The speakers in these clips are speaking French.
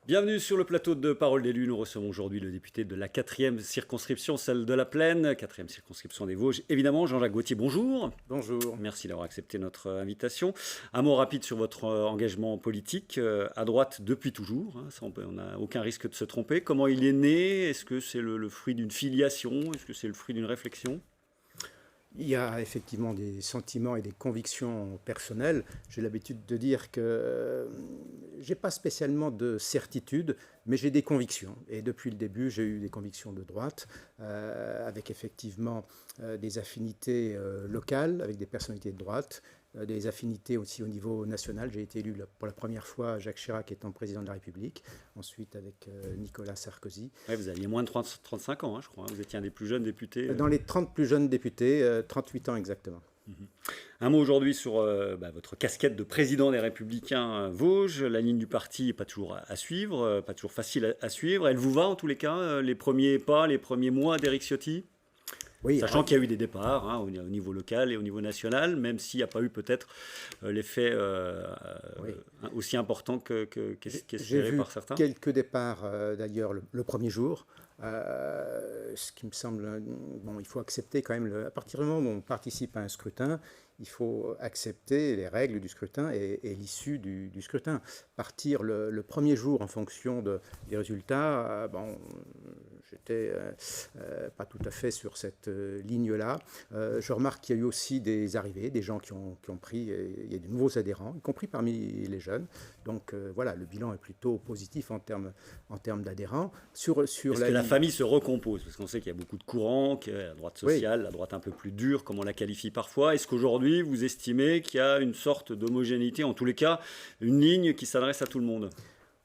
Bienvenue sur le plateau de Parole d'élu. Nous recevons aujourd'hui le député de la 4e circonscription, celle de la Plaine, 4e circonscription des Vosges. Évidemment, Jean-Jacques Gauthier, bonjour. Bonjour. Merci d'avoir accepté notre invitation. Un mot rapide sur votre engagement politique, à droite depuis toujours. Ça, on n'a aucun risque de se tromper. Comment il est né? Est-ce que c'est le fruit d'une filiation? Est-ce que c'est le fruit d'une réflexion? Il y a effectivement des sentiments et des convictions personnelles. J'ai l'habitude de dire que j'ai pas spécialement de certitude, mais j'ai des convictions. Et depuis le début, j'ai eu des convictions de droite, avec effectivement des affinités locales, avec des personnalités de droite, des affinités aussi au niveau national. J'ai été élu pour la première fois, Jacques Chirac étant président de la République, ensuite avec Nicolas Sarkozy. Ouais, vous aviez moins de 35 ans, je crois. Vous étiez un des plus jeunes députés. Dans les 30 plus jeunes députés, 38 ans exactement. Un mot aujourd'hui sur votre casquette de président des Républicains Vosges. La ligne du parti n'est pas toujours à suivre, pas toujours facile à suivre. Elle vous va en tous les cas, les premiers pas, les premiers mois d'Éric Ciotti? Oui, sachant qu'il y a eu des départs au niveau local et au niveau national, même s'il n'y a pas eu peut-être l'effet aussi important qu'espéré par certains. J'ai vu quelques départs d'ailleurs le premier jour. Ce qui me semble, bon, il faut accepter quand même, à partir du moment où on participe à un scrutin, il faut accepter les règles du scrutin et l'issue du scrutin. Partir le premier jour en fonction des résultats, bon, j'étais pas tout à fait sur cette ligne-là. Je remarque qu'il y a eu aussi des arrivées, des gens qui ont pris, il y a de nouveaux adhérents, y compris parmi les jeunes. Donc voilà, le bilan est plutôt positif en termes d'adhérents. Est-ce que la famille se recompose? Parce qu'on sait qu'il y a beaucoup de courants, qu'il y a la droite sociale, la droite un peu plus dure, comme on la qualifie parfois. Est-ce qu'aujourd'hui, vous estimez qu'il y a une sorte d'homogénéité, en tous les cas, une ligne qui s'adresse à tout le monde?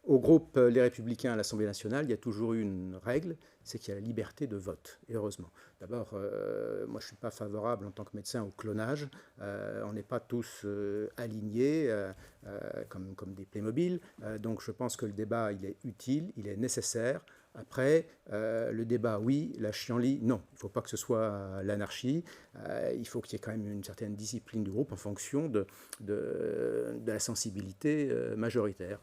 Au groupe Les Républicains à l'Assemblée nationale, il y a toujours eu une règle, c'est qu'il y a la liberté de vote, et heureusement. D'abord, moi je ne suis pas favorable en tant que médecin au clonage. On n'est pas tous alignés comme des Playmobil. Donc je pense que le débat, il est utile, il est nécessaire. Après, le débat, oui, la chienlit, non. Il ne faut pas que ce soit l'anarchie. Il faut qu'il y ait quand même une certaine discipline du groupe en fonction de la sensibilité majoritaire.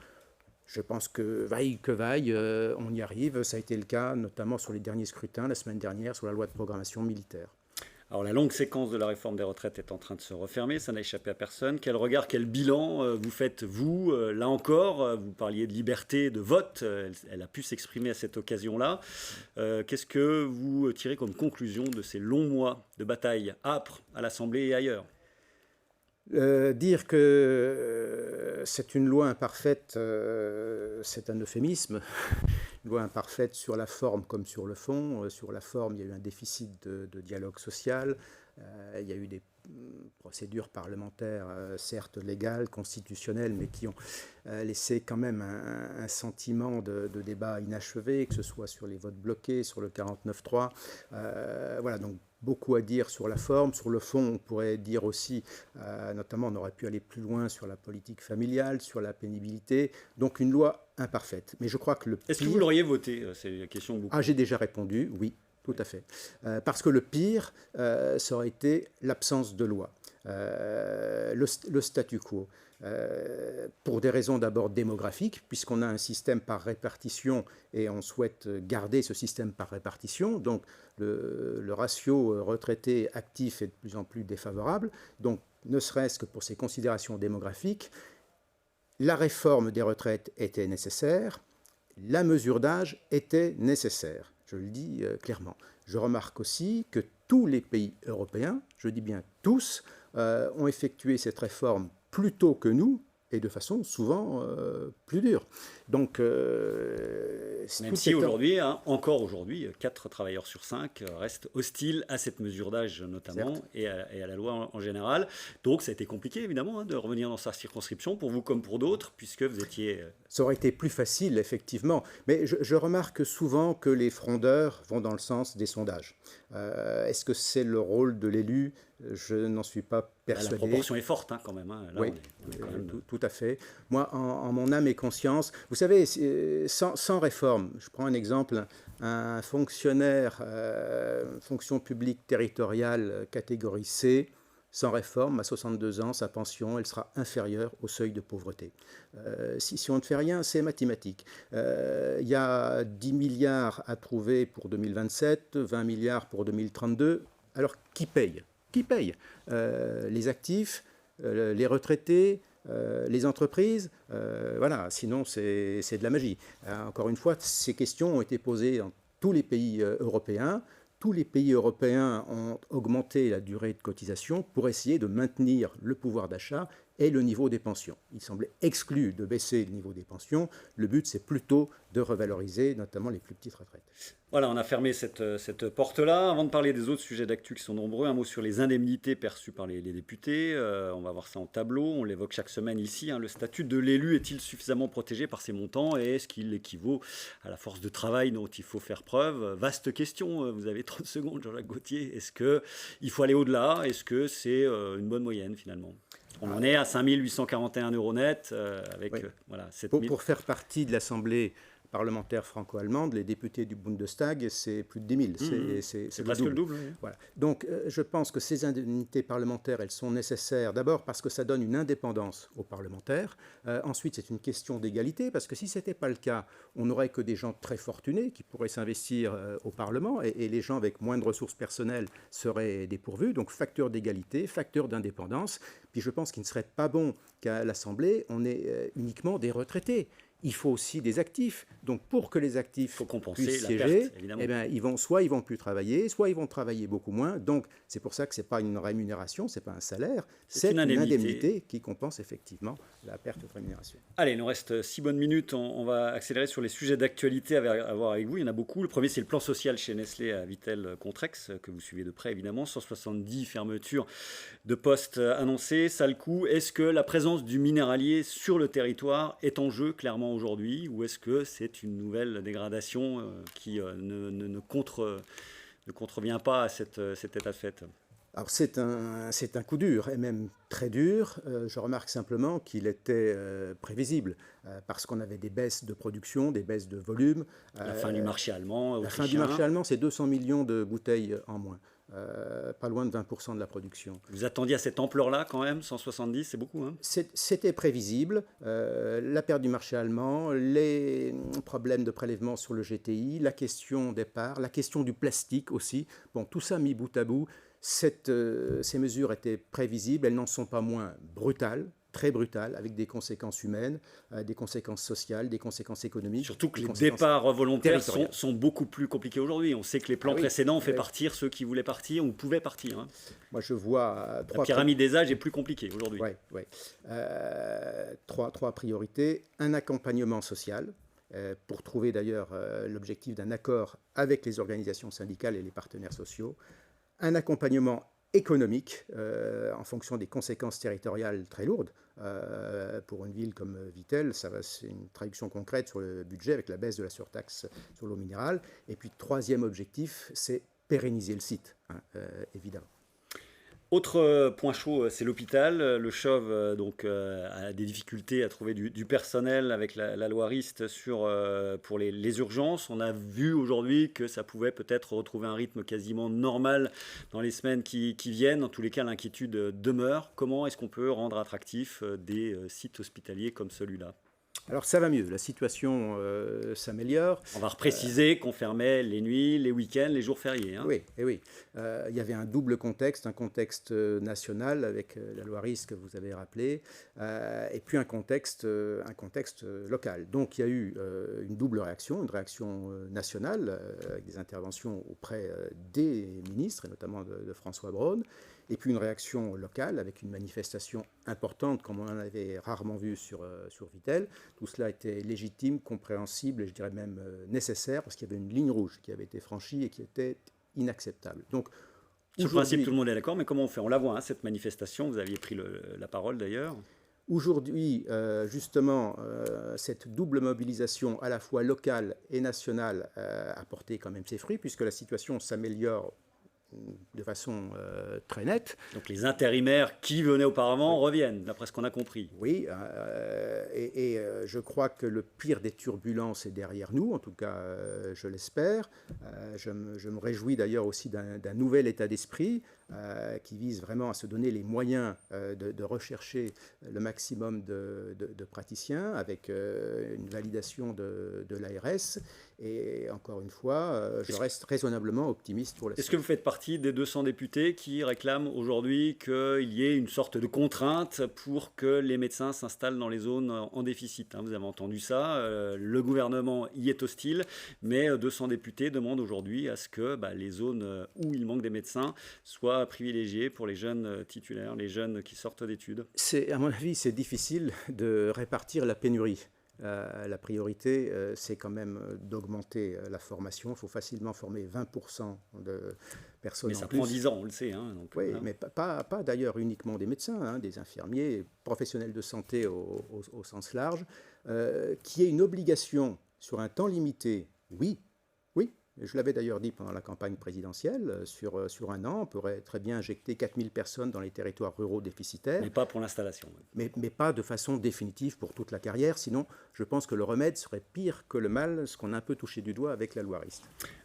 Je pense que vaille que vaille, on y arrive. Ça a été le cas notamment sur les derniers scrutins, la semaine dernière, sur la loi de programmation militaire. Alors la longue séquence de la réforme des retraites est en train de se refermer, ça n'a échappé à personne. Quel regard, quel bilan vous faites, vous? Là encore, vous parliez de liberté de vote, elle a pu s'exprimer à cette occasion-là. Qu'est-ce que vous tirez comme conclusion de ces longs mois de bataille âpre à l'Assemblée et ailleurs? Dire que c'est une loi imparfaite, c'est un euphémisme. Une loi imparfaite sur la forme comme sur le fond. Sur la forme, il y a eu un déficit de dialogue social. Il y a eu des procédures parlementaires, certes légales, constitutionnelles, mais qui ont laissé quand même un sentiment de débat inachevé, que ce soit sur les votes bloqués, sur le 49-3. Voilà, donc beaucoup à dire sur la forme. Sur le fond, on pourrait dire aussi, notamment, on aurait pu aller plus loin sur la politique familiale, sur la pénibilité. Donc une loi imparfaite. Mais je crois que le pire... Est-ce que vous l'auriez voté? C'est la question beaucoup. Ah, j'ai déjà répondu, oui. Tout à fait. Parce que le pire, ça aurait été l'absence de loi, le statu quo. Pour des raisons d'abord démographiques, puisqu'on a un système par répartition et on souhaite garder ce système par répartition. Donc le ratio retraité-actif est de plus en plus défavorable. Donc ne serait-ce que pour ces considérations démographiques, la réforme des retraites était nécessaire, la mesure d'âge était nécessaire. Je le dis clairement. Je remarque aussi que tous les pays européens, je dis bien tous, ont effectué cette réforme plus tôt que nous et de façon souvent plus dure. Donc, même si aujourd'hui, encore aujourd'hui, 4 travailleurs sur 5 restent hostiles à cette mesure d'âge notamment et à la loi en général. Donc ça a été compliqué évidemment de revenir dans sa circonscription pour vous comme pour d'autres puisque vous étiez... Ça aurait été plus facile effectivement, mais je remarque souvent que les frondeurs vont dans le sens des sondages. Est-ce que c'est le rôle de l'élu? Je n'en suis pas persuadé. La proportion est forte quand même. Là, oui, on est quand même... Tout à fait. Moi, en mon âme et conscience, vous savez, sans réforme, je prends un exemple, un fonctionnaire, fonction publique territoriale catégorie C, Sans réforme, à 62 ans, sa pension, elle sera inférieure au seuil de pauvreté. Si on ne fait rien, c'est mathématique. Il y a 10 milliards à trouver pour 2027, 20 milliards pour 2032. Alors, qui paye? Qui paye? Les actifs, les retraités, les entreprises, voilà, sinon c'est de la magie. Encore une fois, ces questions ont été posées dans tous les pays européens. Tous les pays européens ont augmenté la durée de cotisation pour essayer de maintenir le pouvoir d'achat et le niveau des pensions. Il semblait exclu de baisser le niveau des pensions. Le but, c'est plutôt de revaloriser notamment les plus petites retraites. Voilà, on a fermé cette porte-là. Avant de parler des autres sujets d'actu qui sont nombreux, un mot sur les indemnités perçues par les députés. On va voir ça en tableau. On l'évoque chaque semaine ici. Le statut de l'élu est-il suffisamment protégé par ces montants et est-ce qu'il équivaut à la force de travail dont il faut faire preuve? Vaste question. Vous avez 30 secondes, Jean-Jacques Gaultier. Est-ce qu'il faut aller au-delà? Est-ce que c'est une bonne moyenne finalement? On en est à 5 841 euros net avec Oui. voilà, 7 000. Pour faire partie de l'Assemblée parlementaire franco-allemande, les députés du Bundestag, c'est plus de 10 000. C'est presque le double. Oui. Voilà. Donc, je pense que ces indemnités parlementaires, elles sont nécessaires d'abord parce que ça donne une indépendance aux parlementaires. Ensuite, c'est une question d'égalité parce que si ce n'était pas le cas, on n'aurait que des gens très fortunés qui pourraient s'investir au Parlement et les gens avec moins de ressources personnelles seraient dépourvus. Donc, facteur d'égalité, facteur d'indépendance. Puis, je pense qu'il ne serait pas bon qu'à l'Assemblée, on ait uniquement des retraités. Il faut aussi des actifs. Donc, pour que les actifs puissent siéger, eh bien, ils vont plus travailler, soit ils vont travailler beaucoup moins. Donc, c'est pour ça que ce n'est pas une rémunération, ce n'est pas un salaire, c'est une indemnité qui compense effectivement la perte de rémunération. Allez, il nous reste 6 bonnes minutes. On va accélérer sur les sujets d'actualité à voir avec vous. Il y en a beaucoup. Le premier, c'est le plan social chez Nestlé à Vittel-Contrex, que vous suivez de près, évidemment. 170 fermetures de postes annoncées. Ça le coup. Est-ce que la présence du minéralier sur le territoire est en jeu, clairement, aujourd'hui, ou est-ce que c'est une nouvelle dégradation qui ne contrevient pas à cet état de fait? Alors c'est un coup dur, et même très dur. Je remarque simplement qu'il était prévisible, parce qu'on avait des baisses de production, des baisses de volume. La fin du marché allemand. La fin du marché allemand, c'est 200 millions de bouteilles en moins. Pas loin de 20% de la production. Vous attendiez à cette ampleur-là quand même, 170, c'est beaucoup, hein? C'était prévisible. La perte du marché allemand, les problèmes de prélèvement sur le GTI, la question des parts, la question du plastique aussi. Bon, tout ça mis bout à bout, ces mesures étaient prévisibles, elles n'en sont pas moins brutales. Très brutale, avec des conséquences humaines, des conséquences sociales, des conséquences économiques. Surtout que les départs volontaires sont beaucoup plus compliqués aujourd'hui. On sait que les plans précédents ont fait partir ceux qui voulaient partir ou pouvaient partir. Hein. Moi, je vois la pyramide des âges est plus compliquée aujourd'hui. Oui. Trois priorités. Un accompagnement social, pour trouver d'ailleurs l'objectif d'un accord avec les organisations syndicales et les partenaires sociaux. Un accompagnement économique, en fonction des conséquences territoriales très lourdes. Pour une ville comme Vittel, c'est une traduction concrète sur le budget avec la baisse de la surtaxe sur l'eau minérale. Et puis, troisième objectif, c'est pérenniser le site, évidemment. Autre point chaud, c'est l'hôpital. Le Chauve a des difficultés à trouver du personnel avec la loi Rist pour les urgences. On a vu aujourd'hui que ça pouvait peut-être retrouver un rythme quasiment normal dans les semaines qui viennent. En tous les cas, l'inquiétude demeure. Comment est-ce qu'on peut rendre attractif des sites hospitaliers comme celui-là ? Alors ça va mieux, la situation s'améliore. On va repréciser qu'on fermait les nuits, les week-ends, les jours fériés. Hein. Oui. Il y avait un double contexte, un contexte national avec la loi RIS que vous avez rappelé, et puis un contexte local. Donc il y a eu une double réaction, une réaction nationale avec des interventions auprès des ministres, et notamment de François Braun, et puis une réaction locale avec une manifestation importante comme on en avait rarement vu sur Vittel. Tout cela était légitime, compréhensible et je dirais même nécessaire parce qu'il y avait une ligne rouge qui avait été franchie et qui était inacceptable. Donc, sur le principe, tout le monde est d'accord, mais comment on fait? On la voit, cette manifestation, vous aviez pris la parole d'ailleurs. Aujourd'hui, justement, cette double mobilisation à la fois locale et nationale a porté quand même ses fruits puisque la situation s'améliore de façon très nette. Donc les intérimaires qui venaient auparavant reviennent, d'après ce qu'on a compris. Oui, je crois que le pire des turbulences est derrière nous, en tout cas je l'espère. Je me réjouis d'ailleurs aussi d'un nouvel état d'esprit qui vise vraiment à se donner les moyens de rechercher le maximum de praticiens avec une validation de l'ARS. Et encore une fois, je reste raisonnablement optimiste pour la suite. Est-ce que vous faites partie des 200 députés qui réclament aujourd'hui qu'il y ait une sorte de contrainte pour que les médecins s'installent dans les zones en déficit? Vous avez entendu ça, le gouvernement y est hostile, mais 200 députés demandent aujourd'hui à ce que les zones où il manque des médecins soient privilégiées pour les jeunes titulaires, les jeunes qui sortent d'études. À mon avis, c'est difficile de répartir la pénurie. La priorité, c'est quand même d'augmenter la formation. Il faut facilement former 20% de personnes en plus. Mais ça prend 10 ans, on le sait. Donc, oui, mais pas d'ailleurs uniquement des médecins, des infirmiers, professionnels de santé au sens large. Qui est une obligation sur un temps limité, oui. Je l'avais d'ailleurs dit pendant la campagne présidentielle, sur un an, on pourrait très bien injecter 4000 personnes dans les territoires ruraux déficitaires. Mais pas pour l'installation. Mais pas de façon définitive pour toute la carrière, sinon je pense que le remède serait pire que le mal, ce qu'on a un peu touché du doigt avec la loi Rist.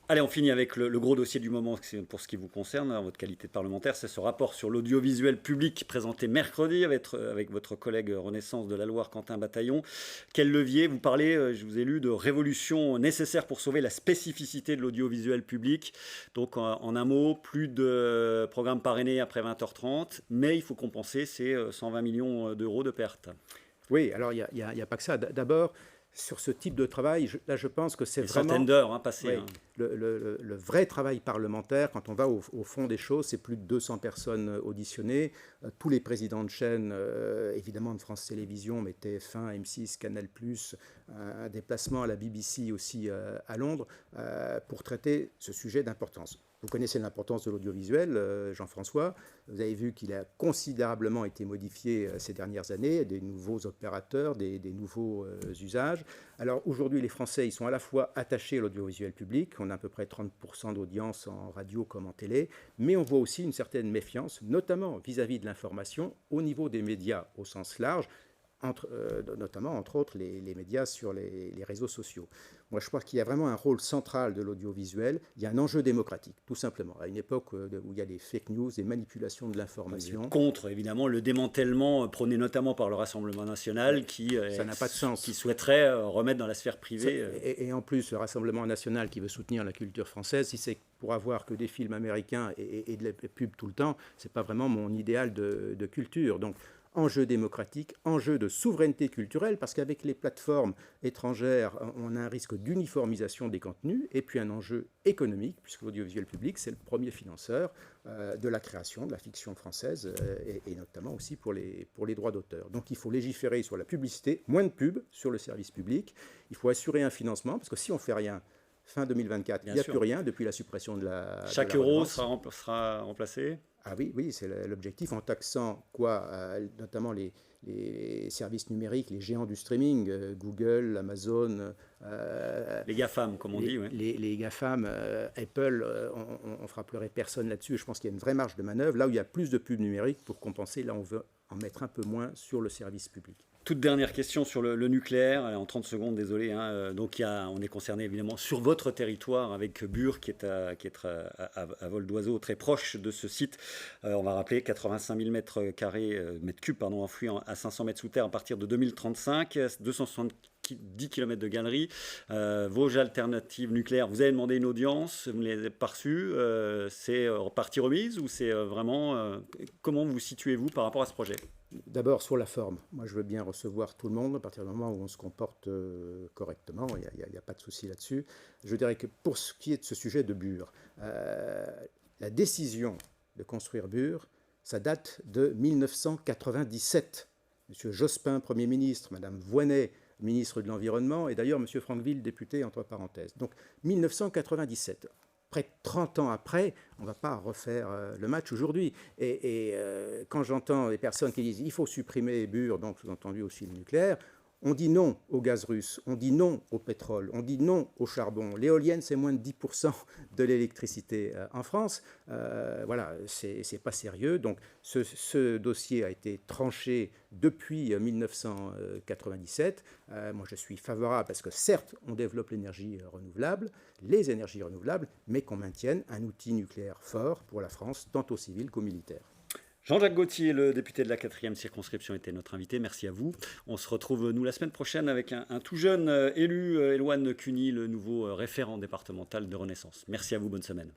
Allez, on finit avec le gros dossier du moment pour ce qui vous concerne, en votre qualité de parlementaire. C'est ce rapport sur l'audiovisuel public présenté mercredi avec votre collègue Renaissance de la Loire, Quentin Bataillon. Quel levier? Vous parlez, je vous ai lu, de révolution nécessaire pour sauver la spécificité de l'audiovisuel public. Donc, en un mot, plus de programmes parrainés après 20h30, mais il faut compenser ces 120 millions d'euros de pertes. Oui, alors il n'y a pas que ça. D'abord, sur ce type de travail, je pense que c'est vraiment... Des centaines d'heures passées. Oui, le vrai travail parlementaire, quand on va au fond des choses, c'est plus de 200 personnes auditionnées. Tous les présidents de chaînes, évidemment de France Télévisions, mais TF1, M6, Canal+, un déplacement à la BBC aussi à Londres, pour traiter ce sujet d'importance. Vous connaissez l'importance de l'audiovisuel, Jean-François. Vous avez vu qu'il a considérablement été modifié ces dernières années, des nouveaux opérateurs, des nouveaux usages. Alors aujourd'hui, les Français, ils sont à la fois attachés à l'audiovisuel public, on a à peu près 30% d'audience en radio comme en télé, mais on voit aussi une certaine méfiance, notamment vis-à-vis de l'information, au niveau des médias au sens large, notamment, entre autres, les médias sur les réseaux sociaux. Moi, je crois qu'il y a vraiment un rôle central de l'audiovisuel. Il y a un enjeu démocratique, tout simplement. À une époque où il y a des fake news, des manipulations de l'information. Contre, évidemment, le démantèlement prôné notamment par le Rassemblement national ça n'a pas de sens. Qui souhaiterait remettre dans la sphère privée. Et en plus, le Rassemblement national qui veut soutenir la culture française, si c'est pour avoir que des films américains et de la pub tout le temps, ce n'est pas vraiment mon idéal de culture. Donc, enjeu démocratique, enjeu de souveraineté culturelle, parce qu'avec les plateformes étrangères, on a un risque d'uniformisation des contenus, et puis un enjeu économique, puisque l'audiovisuel public, c'est le premier financeur de la création, de la fiction française, et notamment aussi pour les droits d'auteur. Donc il faut légiférer sur la publicité, moins de pub sur le service public, il faut assurer un financement, parce que si on ne fait rien, fin 2024, il n'y a plus rien depuis la suppression de la... Chaque euro sera remplacé. Ah oui, c'est l'objectif en taxant notamment les services numériques, les géants du streaming, Google, Amazon. Les GAFAM, comme on dit. Oui. Les GAFAM, Apple, on fera pleurer personne là-dessus. Je pense qu'il y a une vraie marge de manœuvre. Là où il y a plus de pubs numériques pour compenser, là on veut en mettre un peu moins sur le service public. Toute dernière question sur le nucléaire, en 30 secondes, désolé. Donc on est concerné évidemment sur votre territoire avec Bure qui est à vol d'oiseau, très proche de ce site. On va rappeler 85 000 mètres cubes enfouis à 500 mètres sous terre à partir de 2035, 270 km de galeries. Vos alternatives nucléaires, vous avez demandé une audience, vous ne les avez pas reçues. C'est partie remise ou c'est vraiment... comment vous situez-vous par rapport à ce projet ? D'abord, sur la forme. Moi, je veux bien recevoir tout le monde à partir du moment où on se comporte correctement. Il n'y a pas de souci là-dessus. Je dirais que pour ce qui est de ce sujet de Bure, la décision de construire Bure, ça date de 1997. M. Jospin, Premier ministre, Mme Voynet, ministre de l'Environnement, et d'ailleurs M. Franqueville, député, entre parenthèses. Donc, 1997. Près de 30 ans après, on ne va pas refaire le match aujourd'hui. Et quand j'entends des personnes qui disent qu'il faut supprimer Bure, donc sous-entendu aussi le nucléaire, On dit non au gaz russe, on dit non au pétrole, on dit non au charbon. L'éolienne, c'est moins de 10% de l'électricité en France. Voilà, c'est pas sérieux. Donc ce dossier a été tranché depuis 1997. Moi, je suis favorable parce que certes, on développe l'énergie renouvelable, les énergies renouvelables, mais qu'on maintienne un outil nucléaire fort pour la France, tant au civil qu'au militaire. Jean-Jacques Gaultier, le député de la 4e circonscription, était notre invité. Merci à vous. On se retrouve, nous, la semaine prochaine avec un tout jeune élu, Éloine Cuny, le nouveau référent départemental de Renaissance. Merci à vous, bonne semaine.